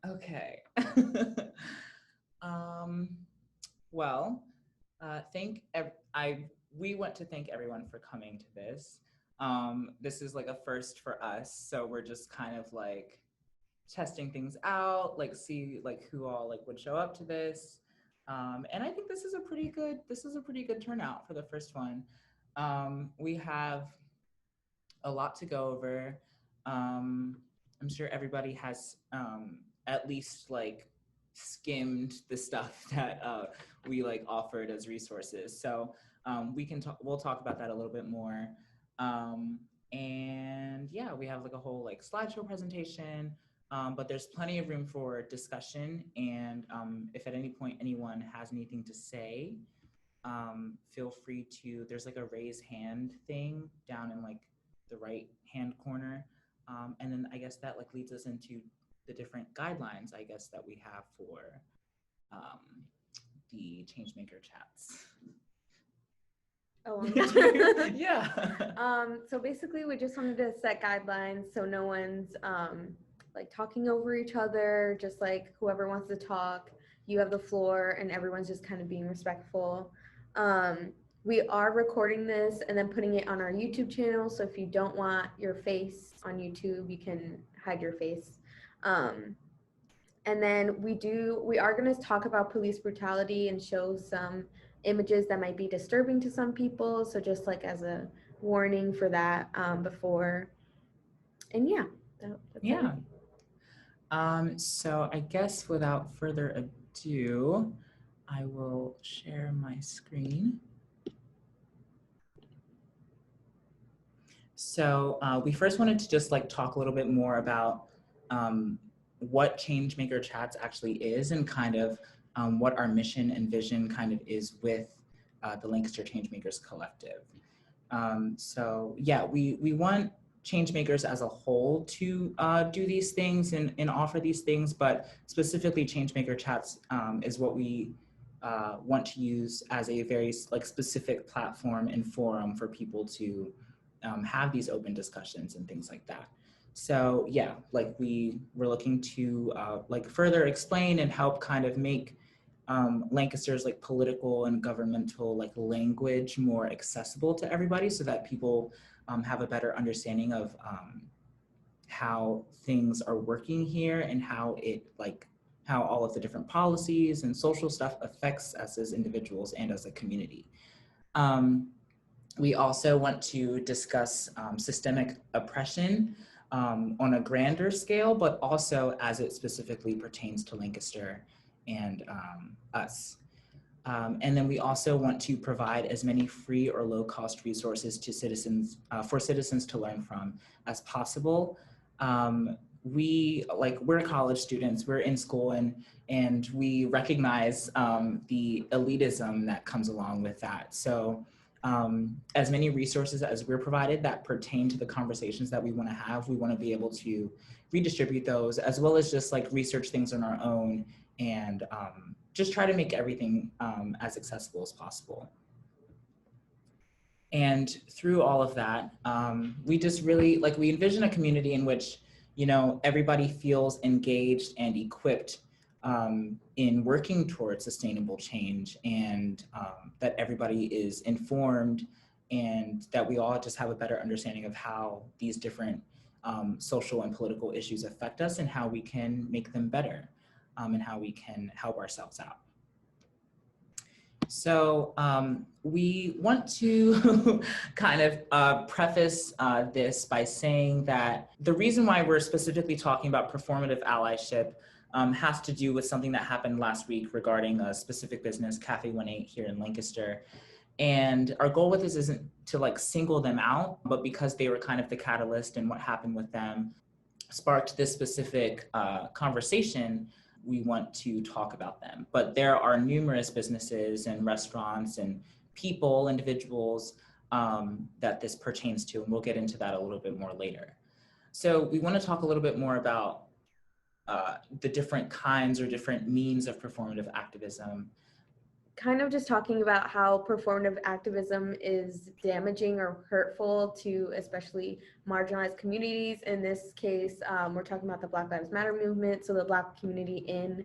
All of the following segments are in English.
Okay. um, well, we want to thank everyone for coming to this. This is like a first for us, so we're just kind of like testing things out, like see like who all like would show up to this. And I think this is a pretty good turnout for the first one. We have a lot to go over. Um, I'm sure everybody has at least like skimmed the stuff that we like offered as resources. So we'll talk about that a little bit more. Um, and yeah, we have like a whole like slideshow presentation, but there's plenty of room for discussion. And if at any point anyone has anything to say, feel free to, there's like a raise hand thing down in like the right hand corner. And then I guess that like leads us into the different guidelines, I guess, that we have for the Changemaker Chats. Oh, I'm not. Yeah. So basically we just wanted to set guidelines so no one's like talking over each other, just like whoever wants to talk, you have the floor and everyone's just kind of being respectful. We are recording this and then putting it on our YouTube channel, so if you don't want your face on YouTube, you can hide your face. And then we are going to talk about police brutality and show some images that might be disturbing to some people, so just like as a warning for that before. And yeah, that's Yeah. everything. So I guess without further ado, I will share my screen. So we first wanted to just like talk a little bit more about what Changemaker Chats actually is, and kind of what our mission and vision kind of is with the Lancaster Changemakers Collective. So yeah, we want changemakers as a whole to do these things and offer these things, but specifically Changemaker Chats is what we want to use as a very like specific platform and forum for people to have these open discussions and things like that. So yeah, like we're looking to like further explain and help kind of make Lancaster's like political and governmental like language more accessible to everybody, so that people have a better understanding of how things are working here and how all of the different policies and social stuff affects us as individuals and as a community. We also want to discuss systemic oppression on a grander scale, but also as it specifically pertains to Lancaster and us. And then we also want to provide as many free or low-cost resources to citizens for citizens to learn from as possible. We're college students, we're in school, and we recognize the elitism that comes along with that. So as many resources as we're provided that pertain to the conversations that we want to have, we want to be able to redistribute those, as well as just like research things on our own and just try to make everything as accessible as possible. And through all of that, we just really like, we envision a community in which, you know, everybody feels engaged and equipped in working towards sustainable change, and that everybody is informed, and that we all just have a better understanding of how these different social and political issues affect us and how we can make them better, and how we can help ourselves out. So we want to kind of preface this by saying that the reason why we're specifically talking about performative allyship has to do with something that happened last week regarding a specific business, Cafe 18 here in Lancaster. And our goal with this isn't to like single them out, but because they were kind of the catalyst and what happened with them sparked this specific conversation, we want to talk about them. But there are numerous businesses and restaurants and people, individuals that this pertains to, and we'll get into that a little bit more later. So we want to talk a little bit more about the different kinds or different means of performative activism, kind of just talking about how performative activism is damaging or hurtful to especially marginalized communities. In this case, we're talking about the Black Lives Matter movement, so the Black community in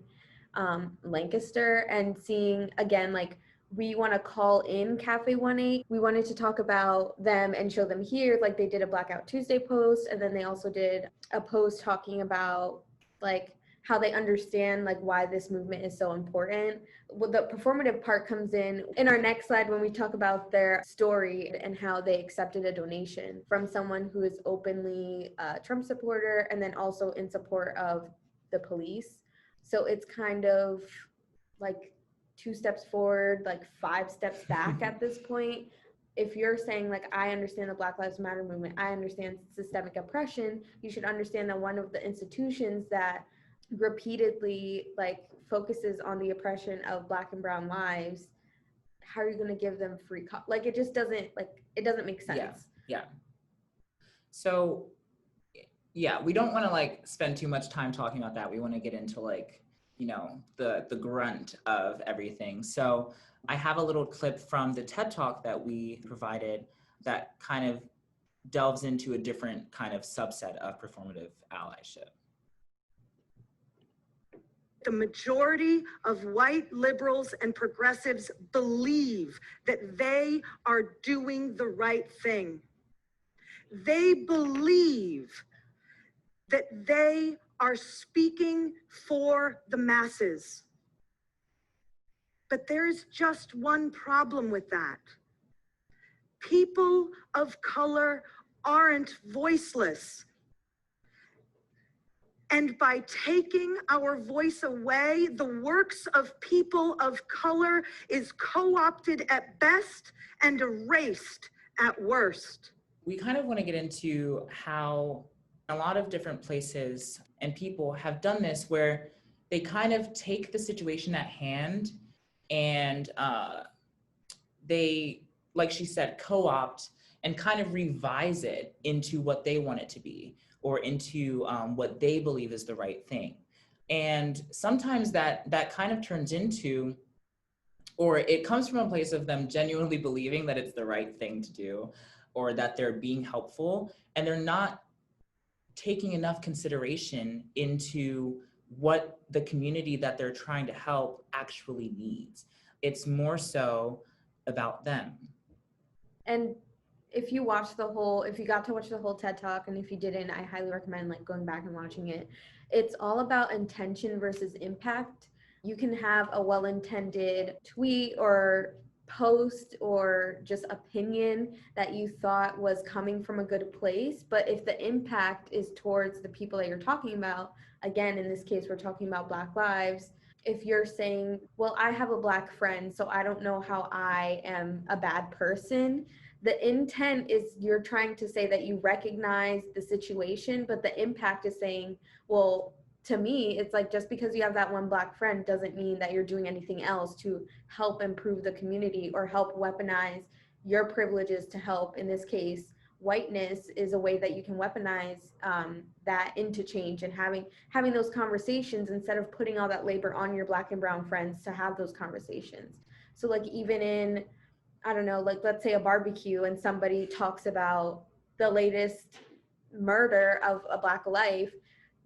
Lancaster, and seeing again, like, we want to call in Cafe 1-8. We wanted to talk about them and show them here, like they did a Blackout Tuesday post, and then they also did a post talking about like how they understand like why this movement is so important. Well, the performative part comes in our next slide when we talk about their story and how they accepted a donation from someone who is openly a Trump supporter and then also in support of the police. So it's kind of like 2 steps forward, like 5 steps back at this point. If you're saying like, I understand the Black Lives Matter movement, I understand systemic oppression, you should understand that one of the institutions that repeatedly like focuses on the oppression of Black and brown lives, how are you going to give them free like it just doesn't, like it doesn't make sense. Yeah. So yeah, we don't want to like spend too much time talking about that. We want to get into like, you know, the grunt of everything. So I have a little clip from the TED Talk that we provided that kind of delves into a different kind of subset of performative allyship. The majority of white liberals and progressives believe that they are doing the right thing. They believe that they are speaking for the masses. But there's just one problem with that. People of color aren't voiceless. And by taking our voice away, the works of people of color is co-opted at best and erased at worst. We kind of want to get into how a lot of different places and people have done this where they kind of take the situation at hand and they, like she said, co-opt and kind of revise it into what they want it to be, or into what they believe is the right thing. And sometimes that kind of turns into, or it comes from a place of them genuinely believing that it's the right thing to do, or that they're being helpful, and they're not taking enough consideration into what the community that they're trying to help actually needs. It's more so about them. And if you got to watch the whole TED Talk, and if you didn't, I highly recommend like going back and watching it. It's all about intention versus impact. You can have a well-intended tweet or post or just opinion that you thought was coming from a good place, but if the impact is towards the people that you're talking about, again, in this case, we're talking about Black lives. If you're saying, well, I have a Black friend, so I don't know how I am a bad person, the intent is you're trying to say that you recognize the situation, but the impact is saying, well, to me, it's like, just because you have that one Black friend doesn't mean that you're doing anything else to help improve the community or help weaponize your privileges to help. In this case, whiteness is a way that you can weaponize that into change, and having those conversations instead of putting all that labor on your Black and brown friends to have those conversations. So like, even in, I don't know, like let's say a barbecue and somebody talks about the latest murder of a Black life,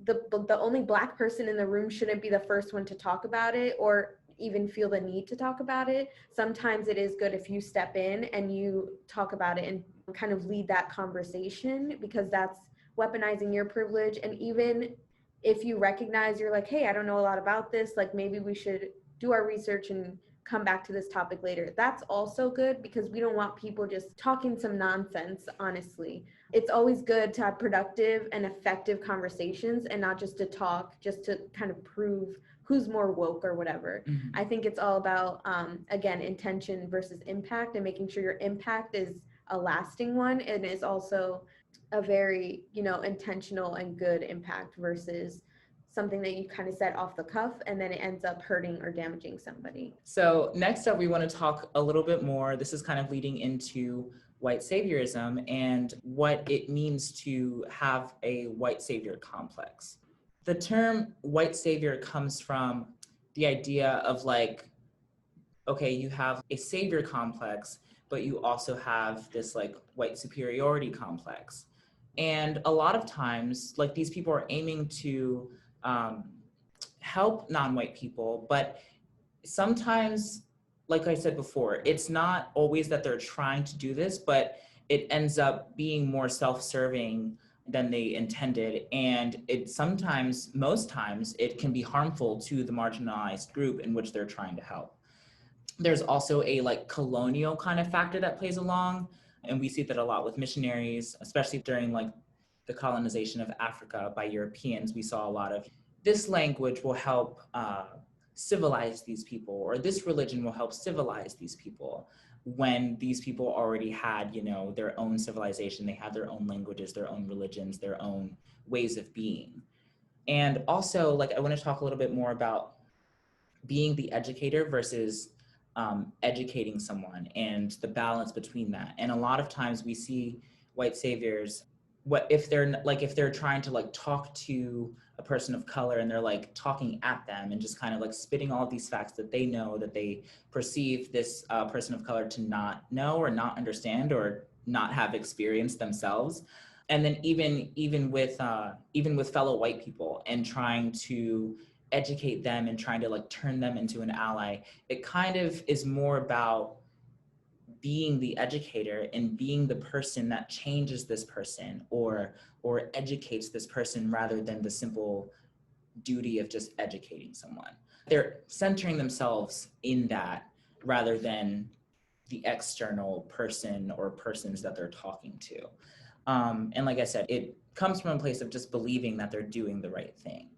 the only Black person in the room shouldn't be the first one to talk about it or even feel the need to talk about it. Sometimes it is good if you step in and you talk about it and kind of lead that conversation, because that's weaponizing your privilege. And even if you recognize, you're like, hey, I don't know a lot about this, like maybe we should do our research and come back to this topic later. That's also good, because we don't want people just talking some nonsense, honestly. It's always good to have productive and effective conversations and not just to talk, just to kind of prove who's more woke or whatever. Mm-hmm. I think it's all about, again, intention versus impact, and making sure your impact is a lasting one and is also a very, intentional and good impact versus something that you kind of said off the cuff and then it ends up hurting or damaging somebody. So next up, we want to talk a little bit more. This is kind of leading into white saviorism and what it means to have a white savior complex. The term white savior comes from the idea of like okay, you have a savior complex, but you also have this like white superiority complex. And a lot of times, like these people are aiming to help non-white people, but sometimes, like I said before, it's not always that they're trying to do this, but it ends up being more self-serving than they intended. And it sometimes, most times, it can be harmful to the marginalized group in which they're trying to help. There's also a like colonial kind of factor that plays along. And we see that a lot with missionaries, especially during like the colonization of Africa by Europeans. We saw a lot of this language will help civilize these people, or this religion will help civilize these people, when these people already had, you know, their own civilization. They had their own languages, their own religions, their own ways of being. And also, like, I want to talk a little bit more about being the educator versus educating someone and the balance between that. And a lot of times we see white saviors, what if they're trying to like talk to a person of color and they're like talking at them and just kind of like spitting all of these facts that they know, that they perceive this person of color to not know or not understand or not have experienced themselves. And then even with fellow white people and trying to educate them and trying to like turn them into an ally, it kind of is more about being the educator and being the person that changes this person or educates this person, rather than the simple duty of just educating someone. They're centering themselves in that rather than the external person or persons that they're talking to. And like I said, it comes from a place of just believing that they're doing the right thing.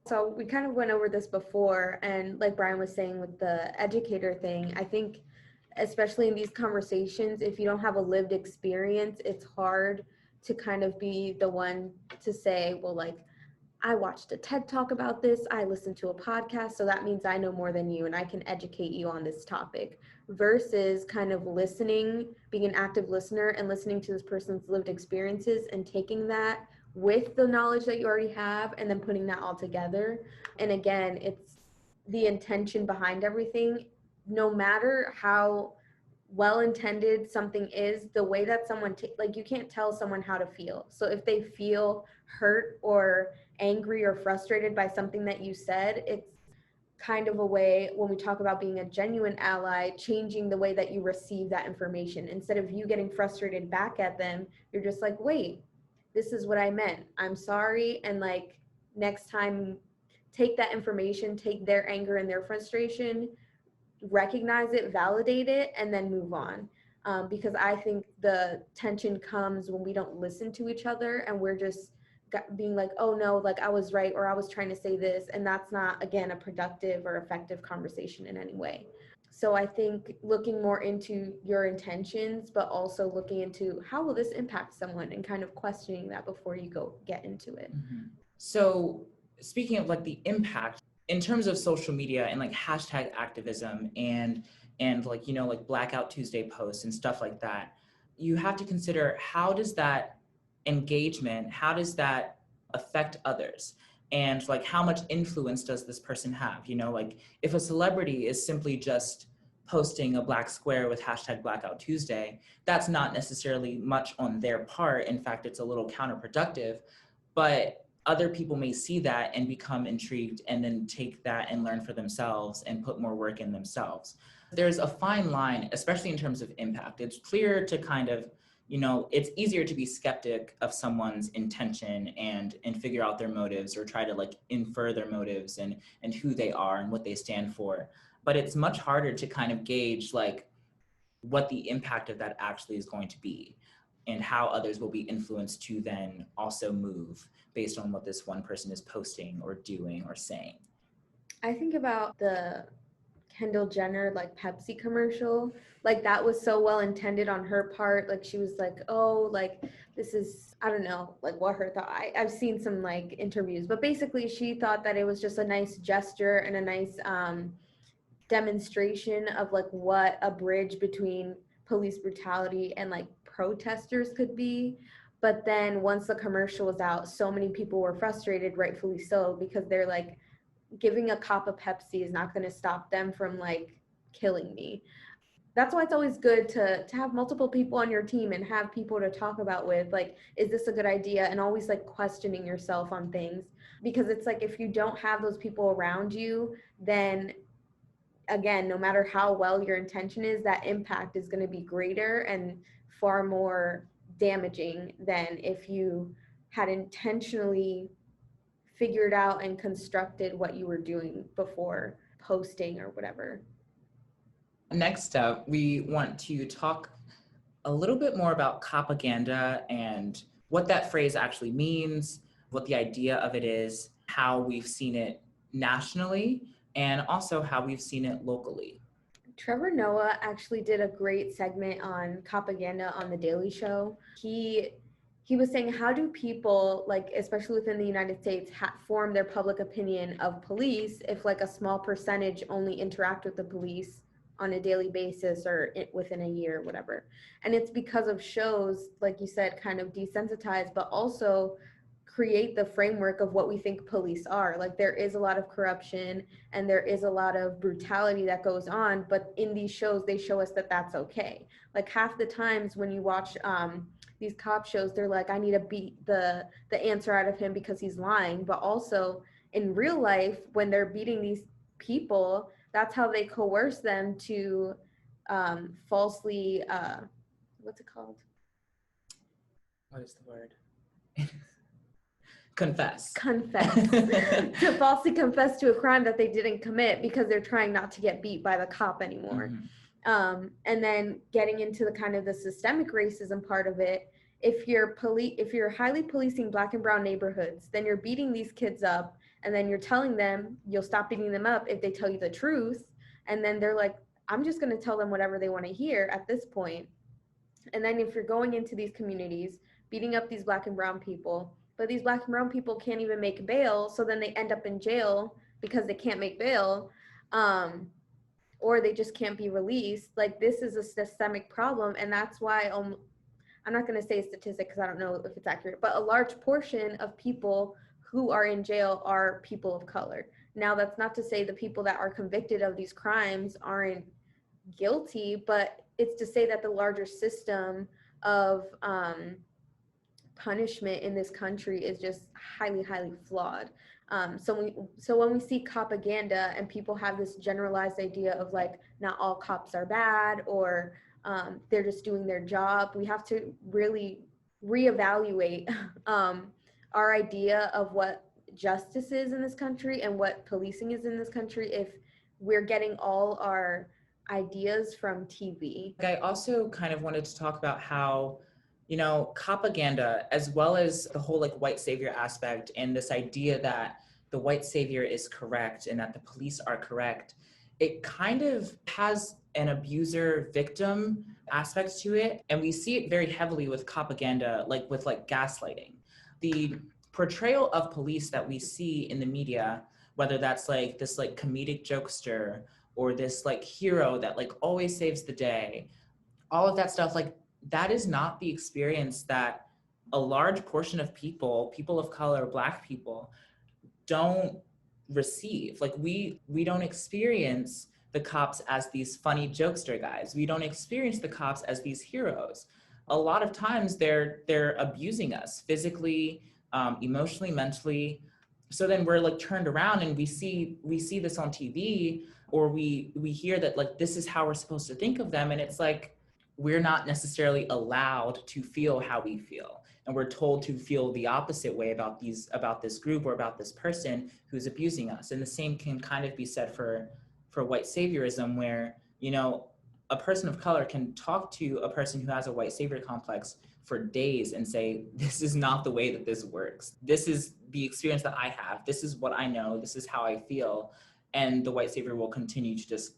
So we kind of went over this before, and like Brian was saying with the educator thing, I think especially in these conversations, if you don't have a lived experience, it's hard to kind of be the one to say, well, like, I watched a TED Talk about this, I listened to a podcast, so that means I know more than you and I can educate you on this topic, versus kind of listening, being an active listener and listening to this person's lived experiences and taking that with the knowledge that you already have and then putting that all together. And again, it's the intention behind everything. No matter how well-intended something is, the way that someone like, you can't tell someone how to feel. So if they feel hurt or angry or frustrated by something that you said, it's kind of a way, when we talk about being a genuine ally, changing the way that you receive that information. Instead of you getting frustrated back at them, you're just like, wait, this is what I meant, I'm sorry. And like, next time, take that information, take their anger and their frustration, recognize it, validate it, and then move on. Because I think the tension comes when we don't listen to each other and we're just being like, oh no, like I was right, or I was trying to say this, and that's not, again, a productive or effective conversation in any way. So I think looking more into your intentions, but also looking into how will this impact someone, and kind of questioning that before you get into it. Mm-hmm. So speaking of like the impact in terms of social media and like hashtag activism and like, you know, like Blackout Tuesday posts and stuff like that, you have to consider, how does that engagement, how does that affect others? And like, how much influence does this person have? You know, like if a celebrity is simply just posting a black square with hashtag Blackout Tuesday, that's not necessarily much on their part. In fact, it's a little counterproductive, but other people may see that and become intrigued and then take that and learn for themselves and put more work in themselves. There's a fine line, especially in terms of impact. It's clear to kind of, you know, it's easier to be skeptic of someone's intention and figure out their motives, or try to like infer their motives and who they are and what they stand for. But it's much harder to kind of gauge like what the impact of that actually is going to be, and how others will be influenced to then also move based on what this one person is posting or doing or saying. I think about the Kendall Jenner like Pepsi commercial, like that was so well intended on her part. Like she was like, oh, like this is, I don't know, like what her thought. I've seen some like interviews, but basically she thought that it was just a nice gesture and a nice demonstration of like what a bridge between police brutality and like protesters could be. But then once the commercial was out, so many people were frustrated, rightfully so, because they're like, giving a cup of Pepsi is not going to stop them from like killing me. That's why it's always good to have multiple people on your team and have people to talk about with, like, is this a good idea? And always like questioning yourself on things, because it's like, if you don't have those people around you, then again, no matter how well your intention is, that impact is going to be greater and far more damaging than if you had intentionally figured out and constructed what you were doing before posting or whatever. Next up, we want to talk a little bit more about propaganda and what that phrase actually means, what the idea of it is, how we've seen it nationally, and also how we've seen it locally. Trevor Noah actually did a great segment on propaganda on The Daily Show. He was saying, how do people, like, especially within the United States, form their public opinion of police if like a small percentage only interact with the police on a daily basis or within a year or whatever. And it's because of shows, like you said, kind of desensitize, but also create the framework of what we think police are. Like, there is a lot of corruption and there is a lot of brutality that goes on, but in these shows they show us that that's okay. Like, half the times when you watch these cop shows, they're like, I need to beat the answer out of him because he's lying. But also in real life, when they're beating these people, that's how they coerce them to falsely what's it called? What is the word? Confess. To falsely confess to a crime that they didn't commit because they're trying not to get beat by the cop anymore. Mm-hmm. And then getting into the kind of the systemic racism part of it, if you're highly policing Black and brown neighborhoods, then you're beating these kids up, and then you're telling them you'll stop beating them up if they tell you the truth. And then they're like, I'm just going to tell them whatever they want to hear at this point. And then if you're going into these communities, beating up these Black and brown people, but these Black and brown people can't even make bail, so then they end up in jail because they can't make bail, or they just can't be released. Like, this is a systemic problem, and that's why I'm not going to say a statistic because I don't know if it's accurate, but a large portion of people who are in jail are people of color. Now, that's not to say the people that are convicted of these crimes aren't guilty, but it's to say that the larger system of punishment in this country is just highly, highly flawed. So when we see propaganda and people have this generalized idea of like, not all cops are bad, or they're just doing their job, we have to really reevaluate our idea of what justice is in this country and what policing is in this country if we're getting all our ideas from TV. I also kind of wanted to talk about how, you know, propaganda, as well as the whole like white savior aspect and this idea that the white savior is correct and that the police are correct, it kind of has an abuser victim aspect to it. And we see it very heavily with propaganda, like with like gaslighting. The portrayal of police that we see in the media, whether that's like this like comedic jokester or this like hero that like always saves the day, all of that stuff, like that is not the experience that a large portion of people of color, Black people, don't receive. Like we don't experience the cops as these funny jokester guys. We don't experience the cops as these heroes. A lot of times they're abusing us physically, emotionally, mentally. So then we're like turned around and we see this on TV, or we hear that like this is how we're supposed to think of them, and it's like we're not necessarily allowed to feel how we feel, and we're told to feel the opposite way about this group or about this person who's abusing us. And the same can kind of be said for white saviorism, where, you know, a person of color can talk to a person who has a white savior complex for days and say, this is not the way that this works. This is the experience that I have. This is what I know. This is how I feel. And the white savior will continue to just,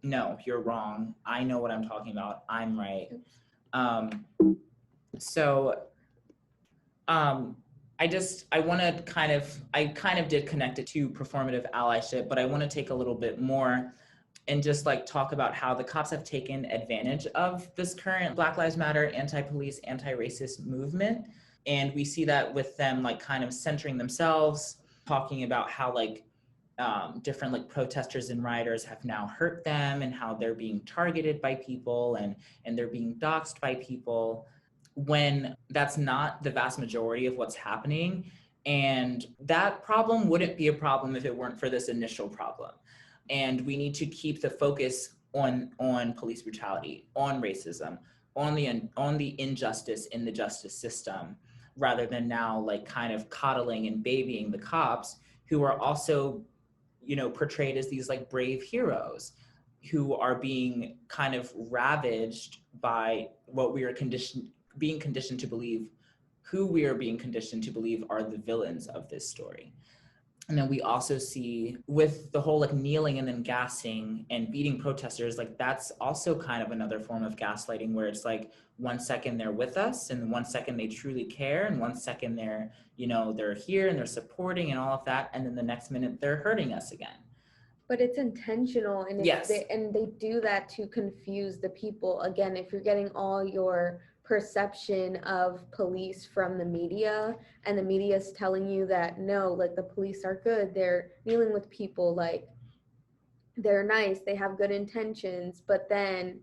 no, you're wrong. I know what I'm talking about. I'm right. I kind of did connect it to performative allyship, but I want to take a little bit more and just like talk about how the cops have taken advantage of this current Black Lives Matter, anti-police, anti-racist movement. And we see that with them like kind of centering themselves, talking about how like different like protesters and rioters have now hurt them, and how they're being targeted by people, and they're being doxxed by people, when that's not the vast majority of what's happening. And that problem wouldn't be a problem if it weren't for this initial problem. And we need to keep the focus on police brutality, on racism, on the injustice in the justice system, rather than now like kind of coddling and babying the cops, who are also, portrayed as these like brave heroes who are being kind of ravaged by what we are being conditioned to believe, who we are being conditioned to believe are the villains of this story. And then we also see with the whole like kneeling and then gassing and beating protesters, like that's also kind of another form of gaslighting, where it's like 1 second they're with us, and 1 second they truly care, and 1 second they're, they're here and they're supporting and all of that, and then the next minute they're hurting us again. But it's intentional, and yes, they do that to confuse the people. Again, if you're getting all your perception of police from the media, and the media is telling you that no, like the police are good, they're dealing with people, like they're nice, they have good intentions, but then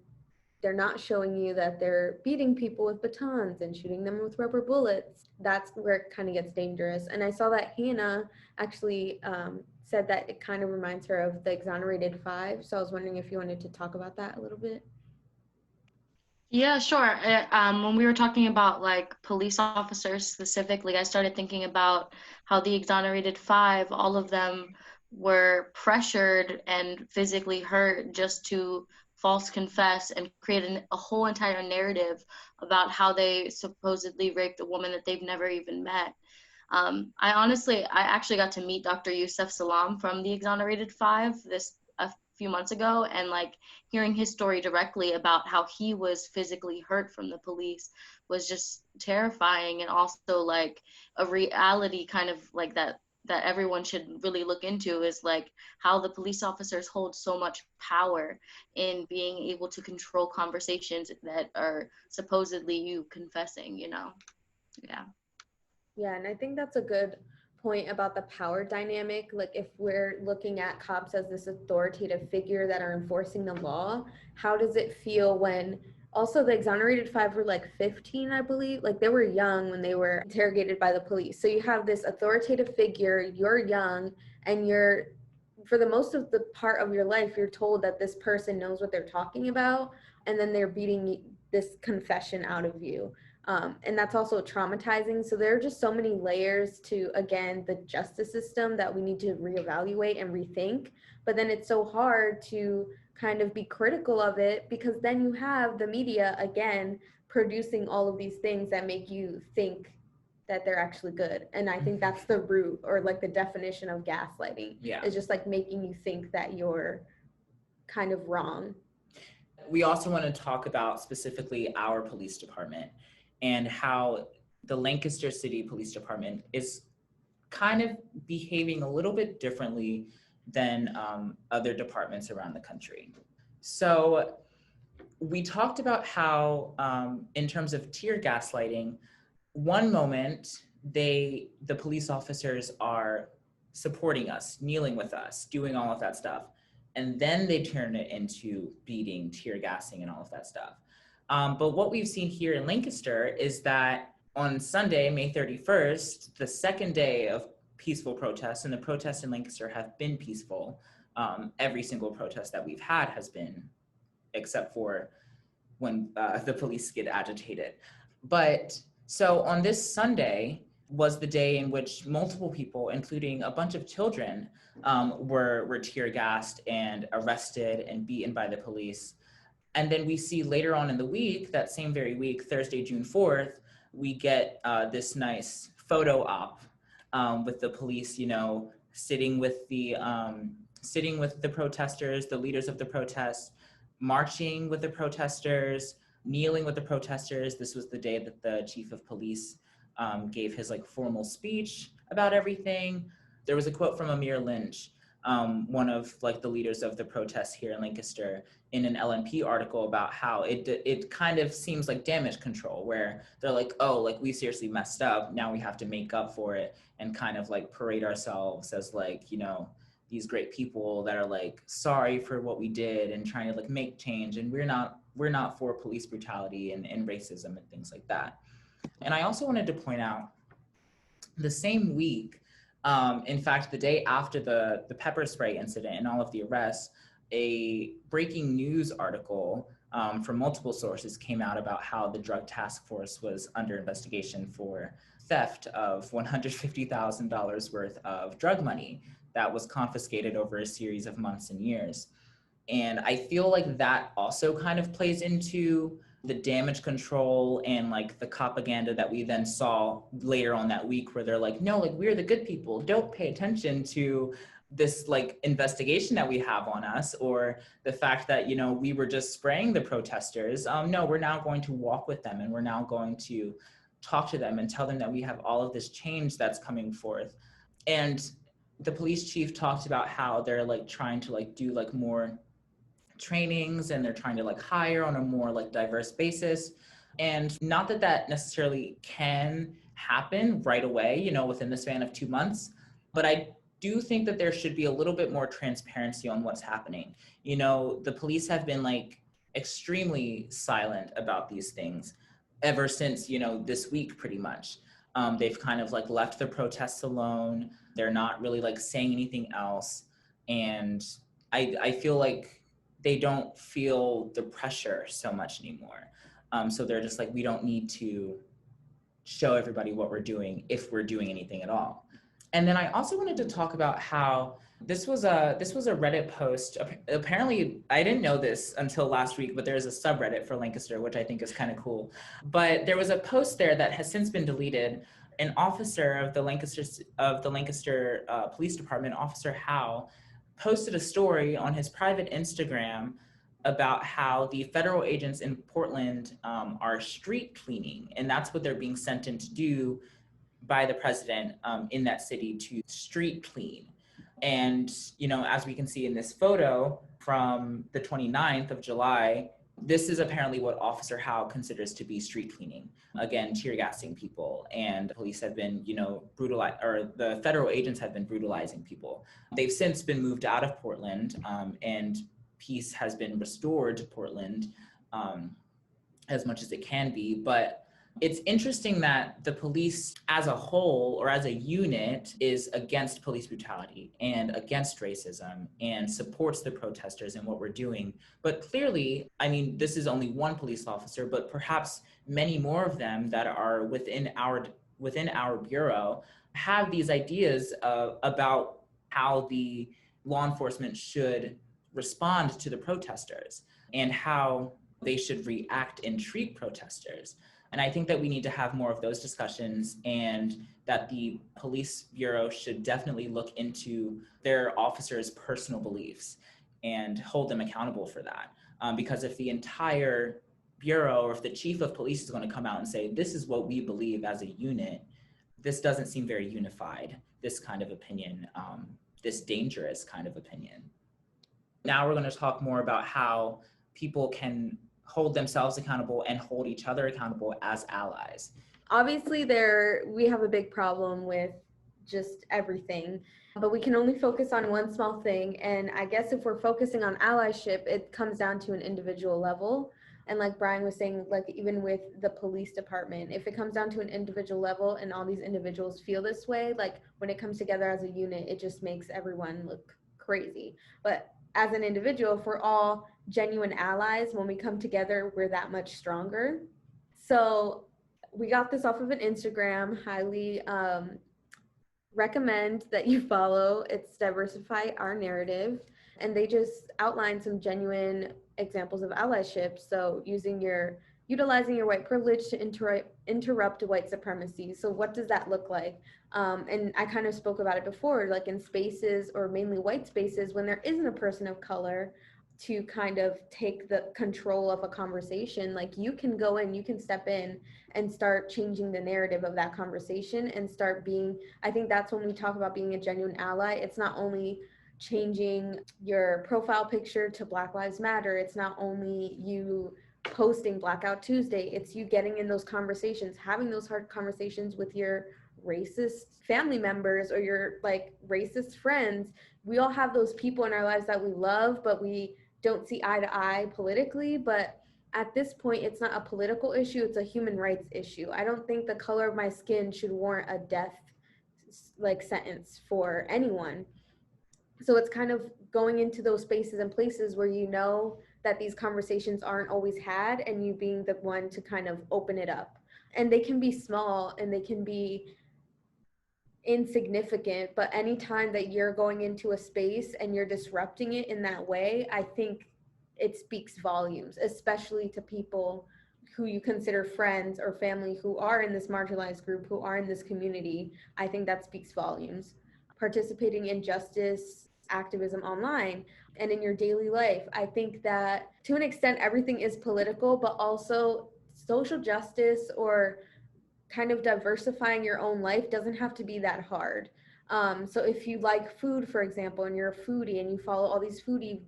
they're not showing you that they're beating people with batons and shooting them with rubber bullets. That's where it kind of gets dangerous. And I saw that Hannah actually said that it kind of reminds her of the Exonerated Five. So I was wondering if you wanted to talk about that a little bit. Yeah, sure. When we were talking about like police officers specifically, I started thinking about how the Exonerated Five, all of them were pressured and physically hurt just to false confess and create a whole entire narrative about how they supposedly raped a woman that they've never even met. I actually got to meet Dr. Yusef Salam from the Exonerated Five a few months ago, and like hearing his story directly about how he was physically hurt from the police was just terrifying, and also like a reality kind of like that everyone should really look into, is like how the police officers hold so much power in being able to control conversations that are supposedly you confessing, Yeah, and I think that's a good point about the power dynamic. Like if we're looking at cops as this authoritative figure that are enforcing the law, how does it feel when also the Exonerated Five were like 15, I believe, like they were young when they were interrogated by the police. So you have this authoritative figure, you're young, and you're, for the most of the part of your life, you're told that this person knows what they're talking about, and then they're beating this confession out of you. And that's also traumatizing. So there are just so many layers to, again, the justice system that we need to reevaluate and rethink. But then it's so hard to kind of be critical of it, because then you have the media, again, producing all of these things that make you think that they're actually good. And I think that's the root, or like the definition of gaslighting. Yeah. It's just like making you think that you're kind of wrong. We also want to talk about specifically our police department, and how the Lancaster City Police Department is kind of behaving a little bit differently than other departments around the country. So we talked about how, in terms of tear gaslighting, one moment the police officers are supporting us, kneeling with us, doing all of that stuff, and then they turn it into beating, tear gassing, and all of that stuff. But what we've seen here in Lancaster is that on Sunday, May 31st, the second day of peaceful protests, and the protests in Lancaster have been peaceful. Every single protest that we've had has been, except for when the police get agitated. But so on this Sunday was the day in which multiple people, including a bunch of children, were tear gassed and arrested and beaten by the police. And then we see later on in the week, that same very week, Thursday, June 4th, we get this nice photo op with the police, sitting with the protesters, the leaders of the protests, marching with the protesters, kneeling with the protesters. This was the day that the chief of police gave his like formal speech about everything. There was a quote from Amir Lynch, one of like the leaders of the protests here in Lancaster, in an LNP article about how it kind of seems like damage control, where they're like, oh, like we seriously messed up, now we have to make up for it and kind of like parade ourselves as like, these great people that are like sorry for what we did and trying to like make change, and we're not for police brutality and racism and things like that. And I also wanted to point out the same week, in fact, the day after the pepper spray incident and all of the arrests, a breaking news article from multiple sources came out about how the drug task force was under investigation for theft of $150,000 worth of drug money that was confiscated over a series of months and years. And I feel like that also kind of plays into the damage control and like the propaganda that we then saw later on that week, where they're like, no, like we're the good people, don't pay attention to this like investigation that we have on us, or the fact that, you know, we were just spraying the protesters. No, we're now going to walk with them, and we're now going to talk to them and tell them that we have all of this change that's coming forth. And the police chief talked about how they're like trying to like do like more trainings, and they're trying to like hire on a more like diverse basis. And not that that necessarily can happen right away, you know, within the span of 2 months, but I do think that there should be a little bit more transparency on what's happening. You know, the police have been like extremely silent about these things ever since, you know, this week pretty much. They've kind of like left the protests alone. They're not really like saying anything else. And I feel like they don't feel the pressure so much anymore. So they're just like, we don't need to show everybody what we're doing if we're doing anything at all. And then I also wanted to talk about how this was a Reddit post. Apparently, I didn't know this until last week, but there's a subreddit for Lancaster, which I think is kind of cool. But there was a post there that has since been deleted. An officer of the Lancaster Police Department, Officer Howe, posted a story on his private Instagram about how the federal agents in Portland are street cleaning, and that's what they're being sent in to do by the president in that city, to street clean. And, you know, as we can see in this photo from the 29th of July, this is apparently what Officer Howe considers to be street cleaning. Again, tear gassing people, and the police have been, you know, the federal agents have been brutalizing people. They've since been moved out of Portland, and peace has been restored to Portland as much as it can be. But it's interesting that the police as a whole, or as a unit, is against police brutality and against racism and supports the protesters and what we're doing. But clearly, I mean, this is only one police officer, but perhaps many more of them that are within our bureau have these ideas about how the law enforcement should respond to the protesters and how they should react and treat protesters. And I think that we need to have more of those discussions, and that the police bureau should definitely look into their officers' personal beliefs and hold them accountable for that. Because if the entire bureau, or if the chief of police is going to come out and say, this is what we believe as a unit, this doesn't seem very unified, this kind of opinion, this dangerous kind of opinion. Now we're going to talk more about how people can hold themselves accountable and hold each other accountable as allies. Obviously, we have a big problem with just everything, but we can only focus on one small thing. And I guess if we're focusing on allyship, it comes down to an individual level. And like Brian was saying, like even with the police department, if it comes down to an individual level and all these individuals feel this way, like when it comes together as a unit, it just makes everyone look crazy. But as an individual, if we're all genuine allies, when we come together, we're that much stronger. So we got this off of an Instagram. Highly recommend that you follow. It's Diversify Our Narrative. And they just outline some genuine examples of allyship. So utilizing your white privilege to interrupt white supremacy. So what does that look like? And I kind of spoke about it before, like in spaces, or mainly white spaces, when there isn't a person of color to kind of take the control of a conversation, like you can go in, you can step in and start changing the narrative of that conversation and start being, I think that's when we talk about being a genuine ally. It's not only changing your profile picture to Black Lives Matter. It's not only you posting Blackout Tuesday. It's you getting in those conversations, having those hard conversations with your racist family members or your like racist friends. We all have those people in our lives that we love, but we don't see eye to eye politically. But at this point, it's not a political issue, it's a human rights issue. I don't think the color of my skin should warrant a death like sentence for anyone. So it's kind of going into those spaces and places where you know that these conversations aren't always had, and you being the one to kind of open it up. And they can be small and they can be insignificant, but anytime that you're going into a space and you're disrupting it in that way, I think it speaks volumes, especially to people who you consider friends or family who are in this marginalized group, who are in this community. I think that speaks volumes. Participating in justice activism online and in your daily life, I think that to an extent everything is political, but also social justice or kind of diversifying your own life doesn't have to be that hard. So if you like food, for example, and you're a foodie and you follow all these foodie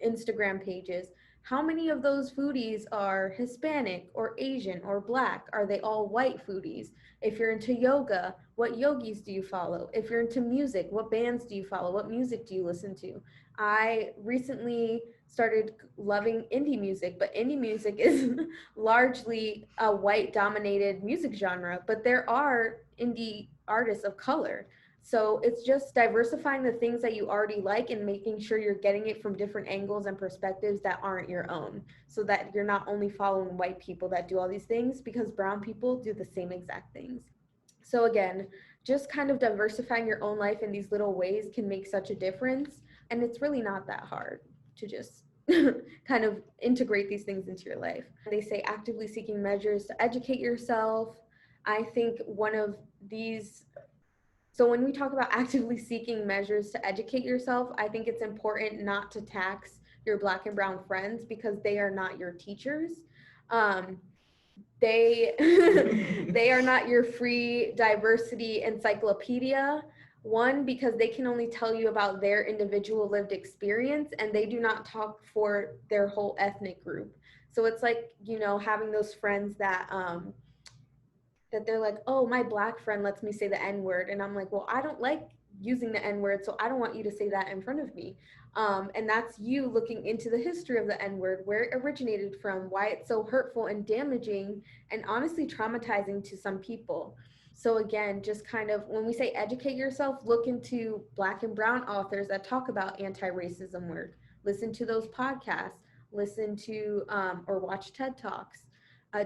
Instagram pages, how many of those foodies are Hispanic or Asian or Black? Are they all white foodies? If you're into yoga, what yogis do you follow? If you're into music, what bands do you follow? What music do you listen to? I recently started loving indie music, but indie music is largely a white dominated music genre, but there are indie artists of color. So it's just diversifying the things that you already like and making sure you're getting it from different angles and perspectives that aren't your own, so that you're not only following white people that do all these things, because brown people do the same exact things. So again, just kind of diversifying your own life in these little ways can make such a difference. And it's really not that hard to just kind of integrate these things into your life. They say actively seeking measures to educate yourself. I think one of these, so when we talk about actively seeking measures to educate yourself, I think it's important not to tax your Black and brown friends, because they are not your teachers. They they are not your free diversity encyclopedia. One, because they can only tell you about their individual lived experience, and they do not talk for their whole ethnic group. So it's like, you know, having those friends that that they're like, oh, my Black friend lets me say the N-word. And I'm like, well, I don't like using the N-word, so I don't want you to say that in front of me. And that's you looking into the history of the N-word, where it originated from, why it's so hurtful and damaging and honestly traumatizing to some people. So again, just kind of, when we say educate yourself, look into Black and brown authors that talk about anti-racism work. Listen to those podcasts, listen to or watch TED Talks.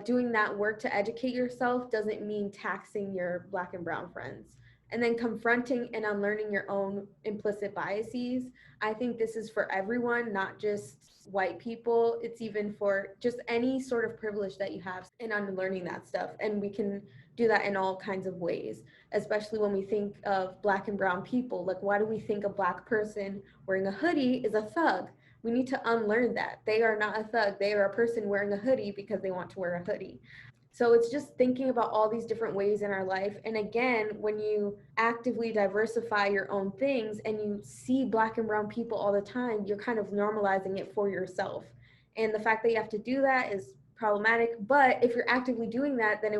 Doing that work to educate yourself doesn't mean taxing your Black and brown friends. And then confronting and unlearning your own implicit biases. I think this is for everyone, not just white people. It's even for just any sort of privilege that you have, and unlearning that stuff. And we can do that in all kinds of ways, especially when we think of Black and brown people. Like, why do we think a Black person wearing a hoodie is a thug? We need to unlearn that. They are not a thug. They are a person wearing a hoodie because they want to wear a hoodie. So it's just thinking about all these different ways in our life. And again, when you actively diversify your own things and you see Black and brown people all the time, you're kind of normalizing it for yourself. And the fact that you have to do that is problematic. But if you're actively doing that, then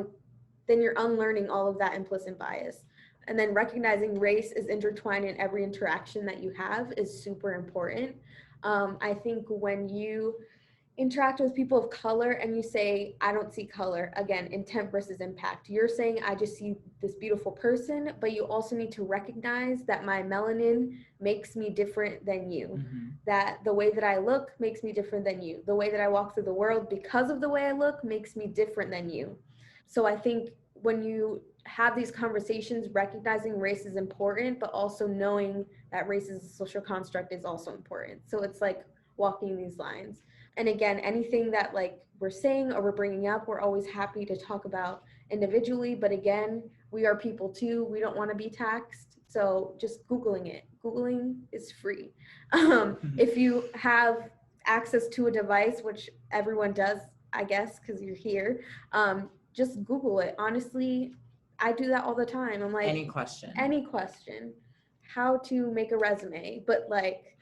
you're unlearning all of that implicit bias. And then recognizing race is intertwined in every interaction that you have is super important. I think when you interact with people of color and you say, I don't see color, again, intent versus impact. You're saying, I just see this beautiful person, but you also need to recognize that my melanin makes me different than you, that the way that I look makes me different than you. The way that I walk through the world because of the way I look makes me different than you. So I think when you have these conversations, recognizing race is important, but also knowing that race is a social construct is also important. So it's like walking these lines. And again, anything that like we're saying or we're bringing up, we're always happy to talk about individually. But again, we are people too. We don't want to be taxed. So just Googling it. Googling is free. If you have access to a device, which everyone does, I guess, because you're here, just Google it. Honestly, I do that all the time. I'm like, any question, how to make a resume, but like,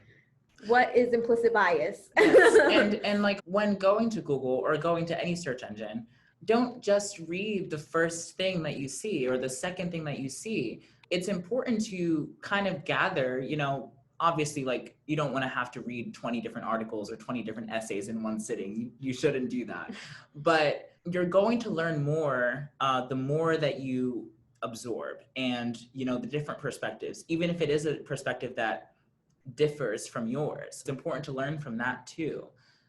what is implicit bias? Yes. And like when going to Google or going to any search engine, don't just read the first thing that you see or the second thing that you see. It's important to kind of gather, you know, obviously, like, you don't want to have to read 20 different articles or 20 different essays in one sitting. You shouldn't do that. But you're going to learn more the more that you absorb, and, you know, the different perspectives, even if it is a perspective that differs from yours. It's important to learn from that too.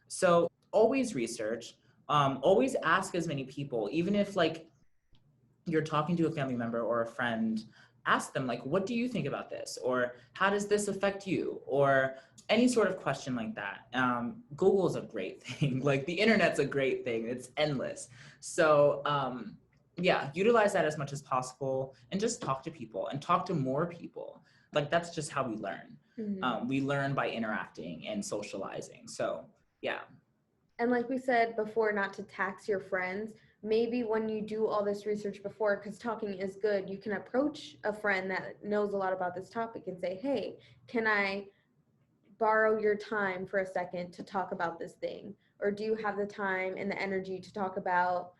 So always research, always ask as many people, even if like you're talking to a family member or a friend, ask them like, what do you think about this? Or how does this affect you? Or any sort of question like that. Google is a great thing. Like, the internet's a great thing. It's endless. So yeah, utilize that as much as possible, and just talk to people and talk to more people. Like, that's just how we learn. We learn by interacting and socializing. So yeah. And like we said before, not to tax your friends, maybe when you do all this research before, because talking is good, you can approach a friend that knows a lot about this topic and say, hey, can I borrow your time for a second to talk about this thing? Or do you have the time and the energy to talk about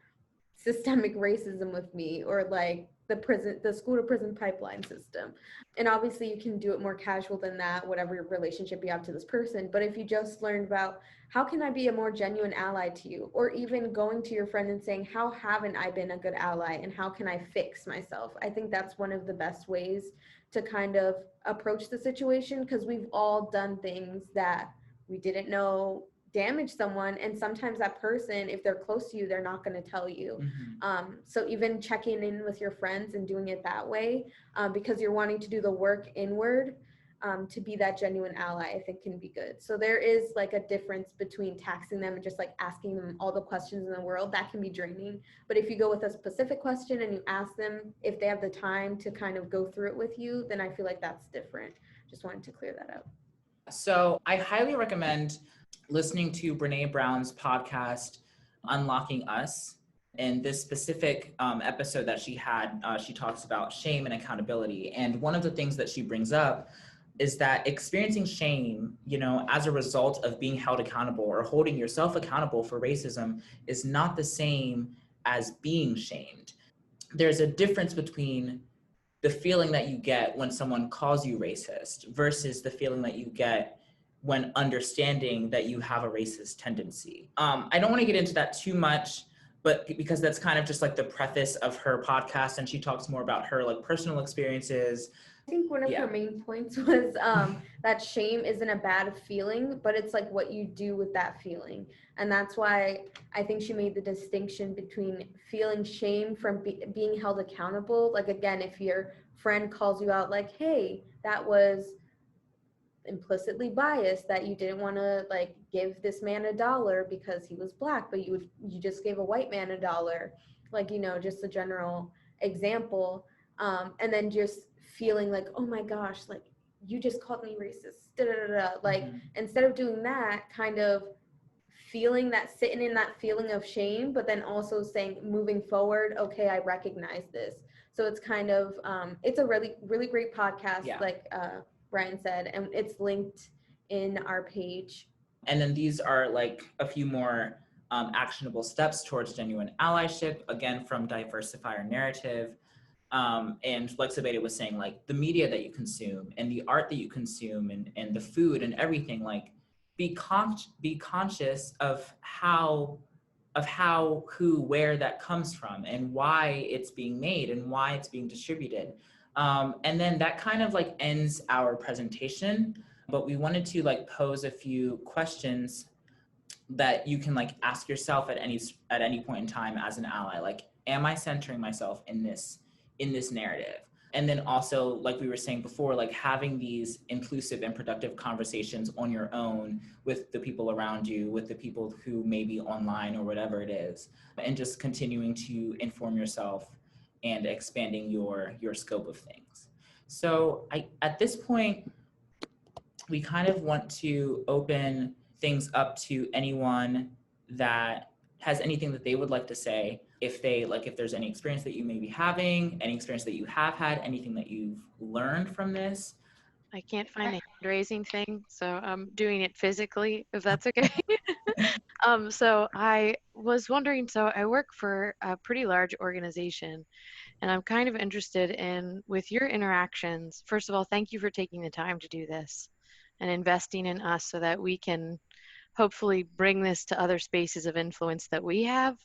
systemic racism with me, or like the school to prison pipeline system? And obviously you can do it more casual than that, whatever relationship you have to this person. But if you just learned about how can I be a more genuine ally to you, or even going to your friend and saying, how haven't I been a good ally and how can I fix myself? I think that's one of the best ways to kind of approach the situation, because we've all done things that we didn't know damage someone, and sometimes that person, if they're close to you, they're not going to tell you. So even checking in with your friends and doing it that way, because you're wanting to do the work inward, to be that genuine ally, I think can be good. So there is like a difference between taxing them and just like asking them all the questions in the world. That can be draining. But if you go with a specific question and you ask them if they have the time to kind of go through it with you, then I feel like that's different. Just wanted to clear that up. So I highly recommend listening to Brene Brown's podcast, Unlocking Us. In this specific episode that she had, she talks about shame and accountability. And one of the things that she brings up is that experiencing shame, you know, as a result of being held accountable or holding yourself accountable for racism is not the same as being shamed. There's a difference between the feeling that you get when someone calls you racist versus the feeling that you get when understanding that you have a racist tendency. I don't want to get into that too much, but because that's kind of just like the preface of her podcast, and she talks more about her like personal experiences. I think one of her main points was that shame isn't a bad feeling, but it's like what you do with that feeling. And that's why I think she made the distinction between feeling shame from being held accountable. Like, again, if your friend calls you out like, hey, that was implicitly biased, that you didn't want to like give this man $1 because he was black, but you just gave a white man $1, like, you know, just a general example. And then just feeling like, oh my gosh, like, you just called me racist, like, instead of doing that, kind of feeling that, sitting in that feeling of shame, but then also saying, moving forward, okay, I recognize this. So it's kind of it's a really, really great podcast, like Brian said, and it's linked in our page. And then these are like a few more actionable steps towards genuine allyship, again, from Diversify Our Narrative. And like Sabeda was saying, like, the media that you consume and the art that you consume and the food and everything, like, be conscious of how, who, where that comes from and why it's being made and why it's being distributed. And then that kind of like ends our presentation, but we wanted to like pose a few questions that you can like ask yourself at any point in time as an ally. Like, am I centering myself in this narrative? And then also, like we were saying before, like having these inclusive and productive conversations on your own with the people around you, with the people who may be online or whatever it is, and just continuing to inform yourself and expanding your scope of things. So at this point, we kind of want to open things up to anyone that has anything that they would like to say. If there's any experience that you may be having, any experience that you have had, anything that you've learned from this. I can't find the hand raising thing, so I'm doing it physically, if that's okay. So I was wondering, so I work for a pretty large organization, and I'm kind of interested in, with your interactions, first of all, thank you for taking the time to do this and investing in us so that we can hopefully bring this to other spaces of influence that we have.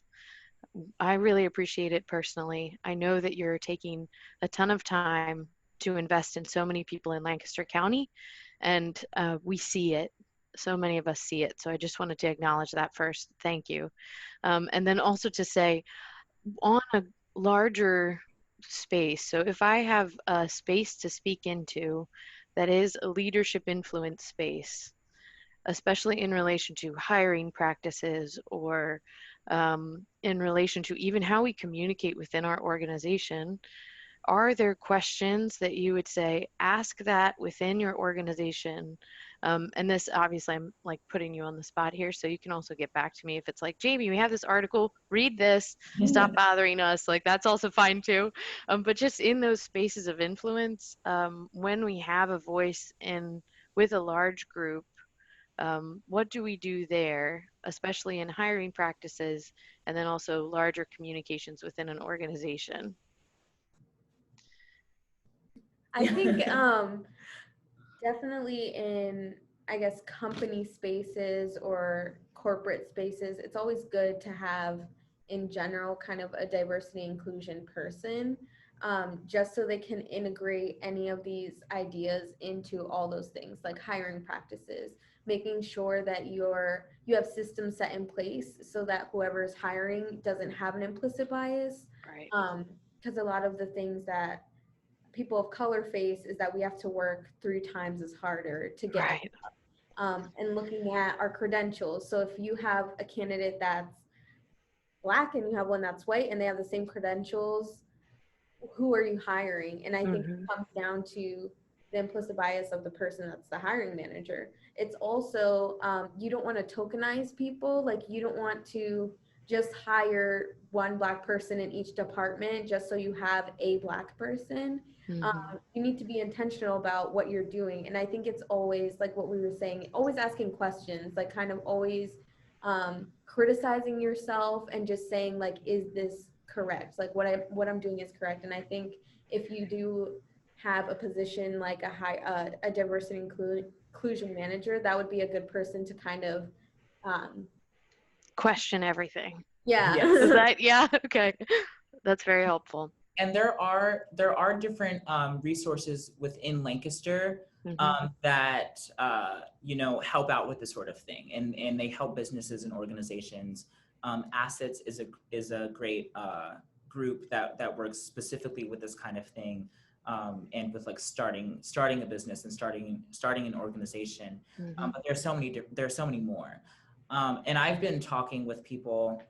I really appreciate it personally. I know that you're taking a ton of time to invest in so many people in Lancaster County, and we see it. So many of us see it. So I just wanted to acknowledge that first. Thank you. And then also to say, on a larger space, so if I have a space to speak into that is a leadership influence space, especially in relation to hiring practices or in relation to even how we communicate within our organization, are there questions that you would say, ask that within your organization? And this, obviously, I'm like putting you on the spot here, so you can also get back to me if it's like, Jamie, we have this article, read this, stop bothering us. Like, that's also fine too. But just in those spaces of influence, when we have a voice in with a large group, what do we do there, especially in hiring practices, and then also larger communications within an organization? I think definitely in, I guess, company spaces or corporate spaces, it's always good to have, in general, kind of a diversity inclusion person, just so they can integrate any of these ideas into all those things, like hiring practices, making sure that you have systems set in place so that whoever is hiring doesn't have an implicit bias. Right. Because a lot of the things that people of color face is that we have to work 3 times as harder to get Right. and looking at our credentials. So if you have a candidate that's Black and you have one that's white and they have the same credentials, who are you hiring? And I think it comes down to the implicit bias of the person that's the hiring manager. It's also, you don't want to tokenize people. Like, you don't want to just hire one Black person in each department just so you have a Black person. You need to be intentional about what you're doing. And I think it's always, like what we were saying, always asking questions, like kind of always criticizing yourself and just saying, like, is this correct? Like, what I'm doing is correct. And I think if you do have a position like a diversity inclusion manager, that would be a good person to kind of Question everything. yeah. Yes. Is that, yeah, okay. That's very helpful. And there are different resources within Lancaster that help out with this sort of thing, and they help businesses and organizations. Assets is a great group that works specifically with this kind of thing, and with like starting a business and starting an organization. But there's so many more, and I've been talking with people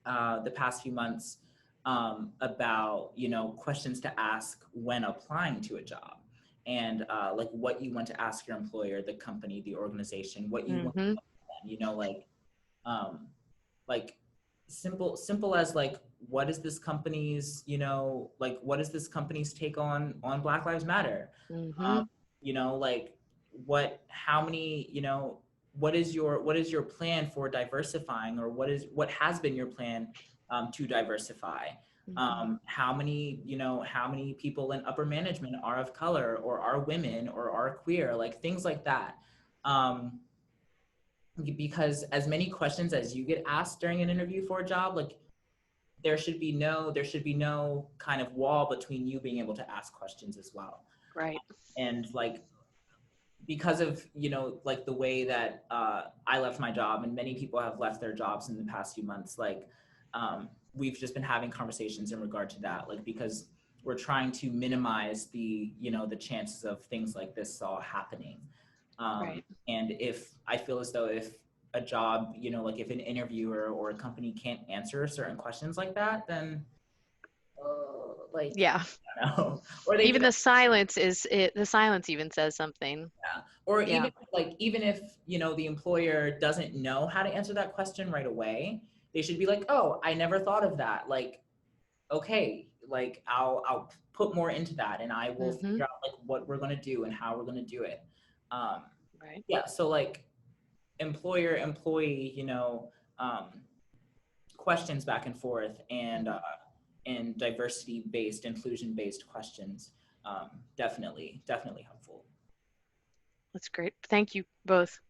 the past few months about questions to ask when applying to a job, and like what you want to ask your employer, the company, the organization, what you want to them, like simple as like, what is this company's what is this company's take on Black Lives Matter? Like how many what is your plan for diversifying, or what has been your plan to diversify? How many people in upper management are of color, or are women, or are queer, like things like that. Because as many questions as you get asked during an interview for a job, like there should be no kind of wall between you being able to ask questions as well. Right. And like, because of like the way that I left my job, and many people have left their jobs in the past few months, like we've just been having conversations in regard to that, like because we're trying to minimize the the chances of things like this all happening. Right. And if I feel as though if a job, like if an interviewer or a company can't answer certain questions like that, then like, yeah, I don't know. Or they even the silence even says something. Yeah. Or even if the employer doesn't know how to answer that question right away, they should be like, oh, I never thought of that. Like, okay, like I'll put more into that, and I will figure out like what we're gonna do and how we're gonna do it. Right. Yeah. So like, employer-employee, you know, questions back and forth, and diversity-based, inclusion-based questions. Definitely helpful. That's great. Thank you both.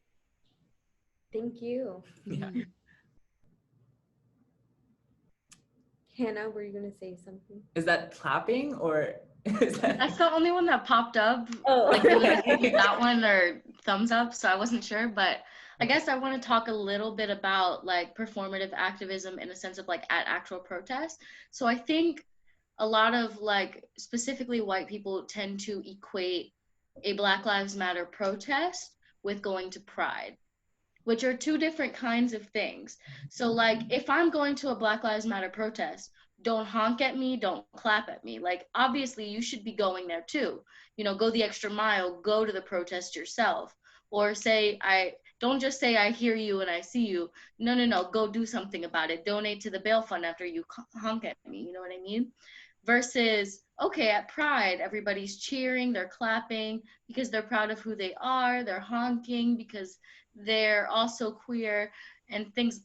Thank you. Yeah. Hannah, were you going to say something? Is that clapping or is that... That's the only one that popped up. Oh. Like, it was either that one or thumbs up, so I wasn't sure. But I guess I want to talk a little bit about like performative activism in a sense of like at actual protests. So I think a lot of like specifically white people tend to equate a Black Lives Matter protest with going to Pride, which are two different kinds of things. So like if I'm going to a Black Lives Matter protest, don't honk at me, don't clap at me. Like obviously you should be going there too. You know, go the extra mile, go to the protest yourself. Or don't just say I hear you and I see you. No, go do something about it. Donate to the bail fund after you honk at me, you know what I mean? Versus, okay, at Pride, everybody's cheering, they're clapping because they're proud of who they are, they're honking because they're also queer and things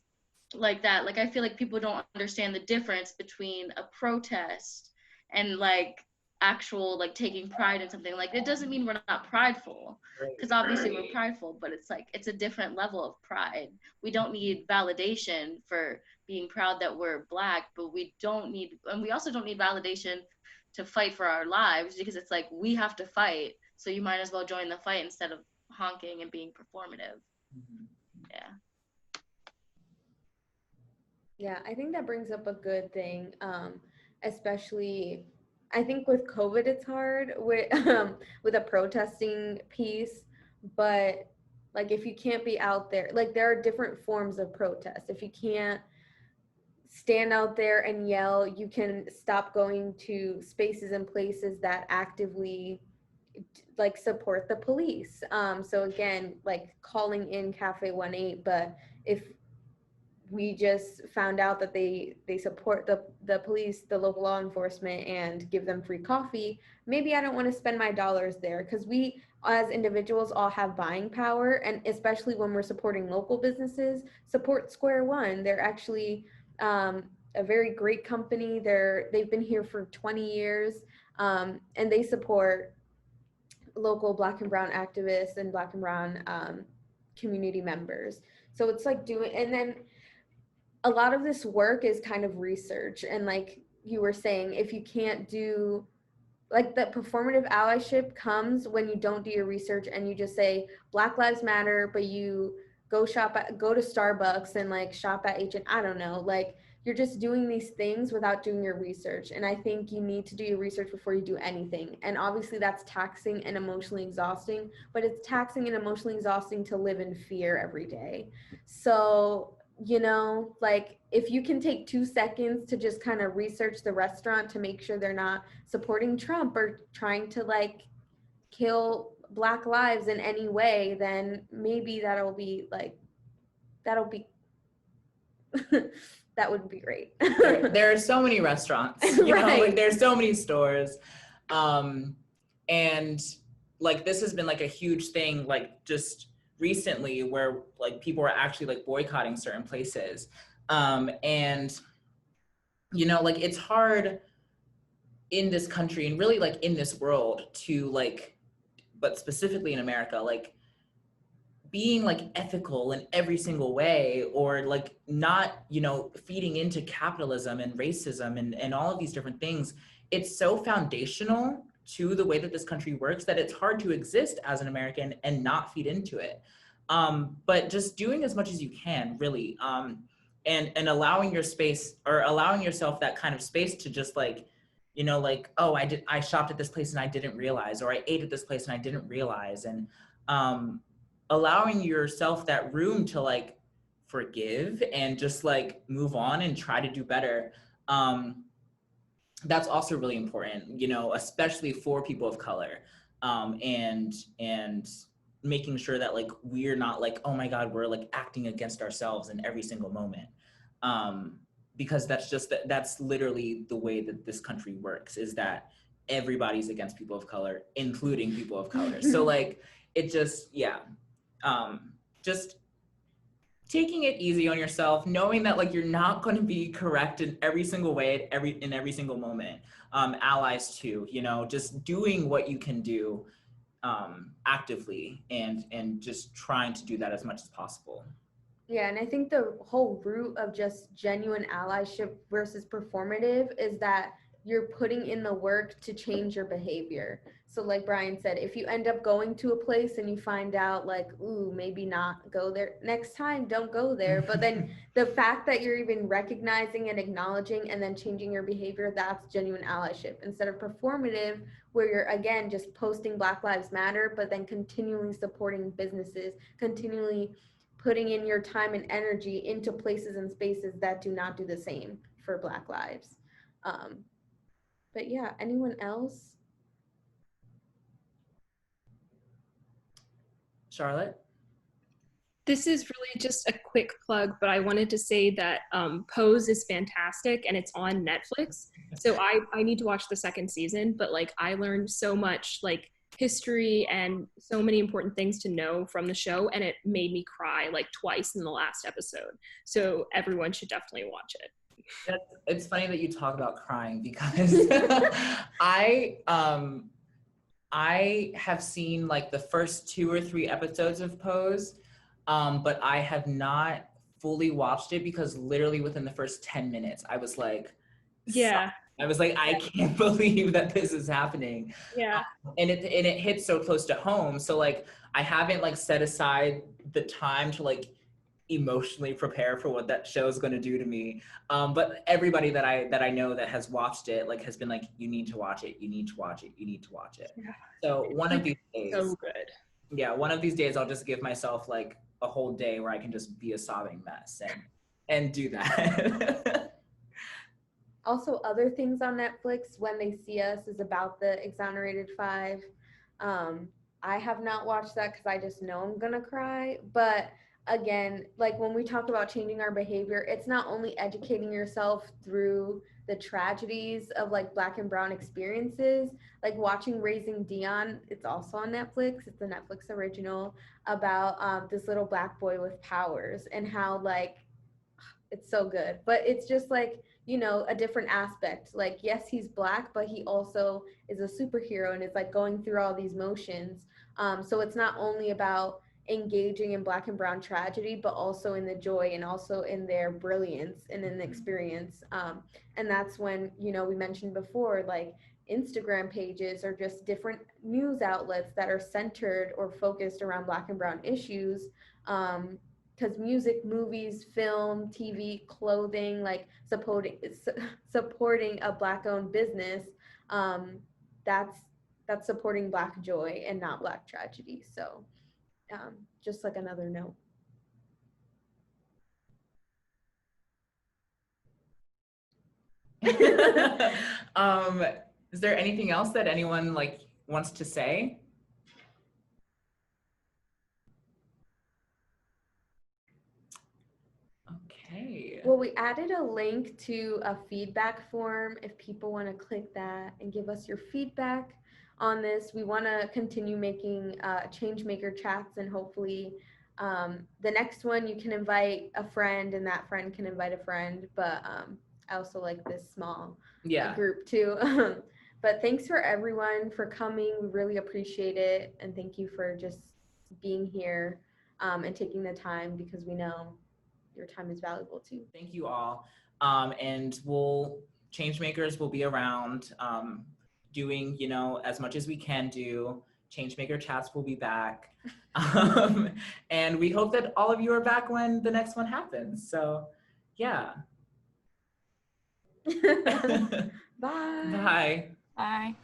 like that. Like I feel like people don't understand the difference between a protest and like actual like taking pride in something. Like it doesn't mean we're not prideful, because obviously we're prideful, but it's like it's a different level of pride. We don't need validation for being proud that we're Black, but we also don't need validation to fight for our lives, because it's like we have to fight, so you might as well join the fight instead of honking and being performative. Yeah, I think that brings up a good thing, especially I think with COVID it's hard with a protesting piece, but like if you can't be out there, like there are different forms of protest. If you can't stand out there and yell, you can stop going to spaces and places that actively like support the police. So again, like calling in Cafe 18, but if we just found out that they support the police, the local law enforcement, and give them free coffee, maybe I don't want to spend my dollars there, because we as individuals all have buying power, and especially when we're supporting local businesses, support Square One. They're actually a very great company. They've been here for 20 years, and they support local Black and brown activists and Black and brown community members. So it's like and then a lot of this work is kind of research. And like you were saying, if you can't do, like the performative allyship comes when you don't do your research and you just say Black Lives Matter, but you go to Starbucks and like shop at H&M. I don't know, like you're just doing these things without doing your research. And I think you need to do your research before you do anything. And obviously that's taxing and emotionally exhausting, but it's taxing and emotionally exhausting to live in fear every day. So, you know, like if you can take 2 seconds to just kind of research the restaurant to make sure they're not supporting Trump or trying to like kill Black lives in any way, then maybe that'll be that would be great. There are so many restaurants, you right. know, like there's so many stores. And like this has been like a huge thing, like just recently, where like people are actually like boycotting certain places. And you know, like it's hard in this country and really like in this world to like, but specifically in America, like being like ethical in every single way, or like not, you know, feeding into capitalism and racism and all of these different things. It's so foundational to the way that this country works that it's hard to exist as an American and not feed into it. But just doing as much as you can, really, and allowing your space, or allowing yourself that kind of space to just like, you know, like, oh, I shopped at this place and I didn't realize, or I ate at this place and I didn't realize. And allowing yourself that room to like forgive and just like move on and try to do better. That's also really important, you know, especially for people of color, and making sure that like we're not like, oh my God, we're like acting against ourselves in every single moment, because that's literally the way that this country works, is that everybody's against people of color, including people of color. So like it just, yeah, just taking it easy on yourself, knowing that like you're not going to be correct in every single way at every single moment. Allies too, you know, just doing what you can do actively and just trying to do that as much as possible. Yeah, and I think the whole root of just genuine allyship versus performative is that you're putting in the work to change your behavior. So like Brian said, if you end up going to a place and you find out like, ooh, maybe not go there next time, don't go there. But then the fact that you're even recognizing and acknowledging and then changing your behavior, that's genuine allyship instead of performative, where you're again just posting Black Lives Matter, but then continually supporting businesses, continually putting in your time and energy into places and spaces that do not do the same for Black lives. But yeah, anyone else? Charlotte? This is really just a quick plug, but I wanted to say that Pose is fantastic and it's on Netflix. So I need to watch the second season, but like I learned so much like history and so many important things to know from the show, and it made me cry like twice in the last episode. So everyone should definitely watch it. It's funny that you talk about crying because I have seen like the first 2 or 3 episodes of Pose, but I have not fully watched it because literally within the first 10 minutes, I was like, yeah, I was like, I can't believe that this is happening. Yeah. And it hits so close to home. So like, I haven't like set aside the time to like emotionally prepare for what that show is going to do to me. But everybody that I know that has watched it, like has been like, you need to watch it. You need to watch it. You need to watch it. Yeah. So one of these days, So good. yeah, one of these days I'll just give myself like a whole day where I can just be a sobbing mess and do that. Also, other things on Netflix, When They See Us, is about the Exonerated Five. I have not watched that because I just know I'm gonna cry. But again, like when we talk about changing our behavior, it's not only educating yourself through the tragedies of like Black and brown experiences, like watching Raising Dion, it's also on Netflix. It's a Netflix original about this little Black boy with powers and how like it's so good. But it's just like, you know, a different aspect. Like, yes, he's Black, but he also is a superhero and is like going through all these motions. So it's not only about engaging in Black and brown tragedy, but also in the joy and also in their brilliance and in the experience. And that's when, you know, we mentioned before, like Instagram pages or just different news outlets that are centered or focused around Black and brown issues. Because music, movies, film, TV, clothing, like supporting a Black-owned business, that's supporting Black joy and not Black tragedy. So just like another note. Is there anything else that anyone like wants to say? Okay. Well, we added a link to a feedback form if people want to click that and give us your feedback on this. We want to continue making Changemaker Chats, and hopefully the next one you can invite a friend and that friend can invite a friend. But I also like this small group too. But thanks for everyone for coming. We really appreciate it. And thank you for just being here and taking the time, because we know your time is valuable too. Thank you all. And Changemakers will be around doing, you know, as much as we can do. Changemaker Chats will be back. And we hope that all of you are back when the next one happens. So yeah. Bye. Bye. Bye.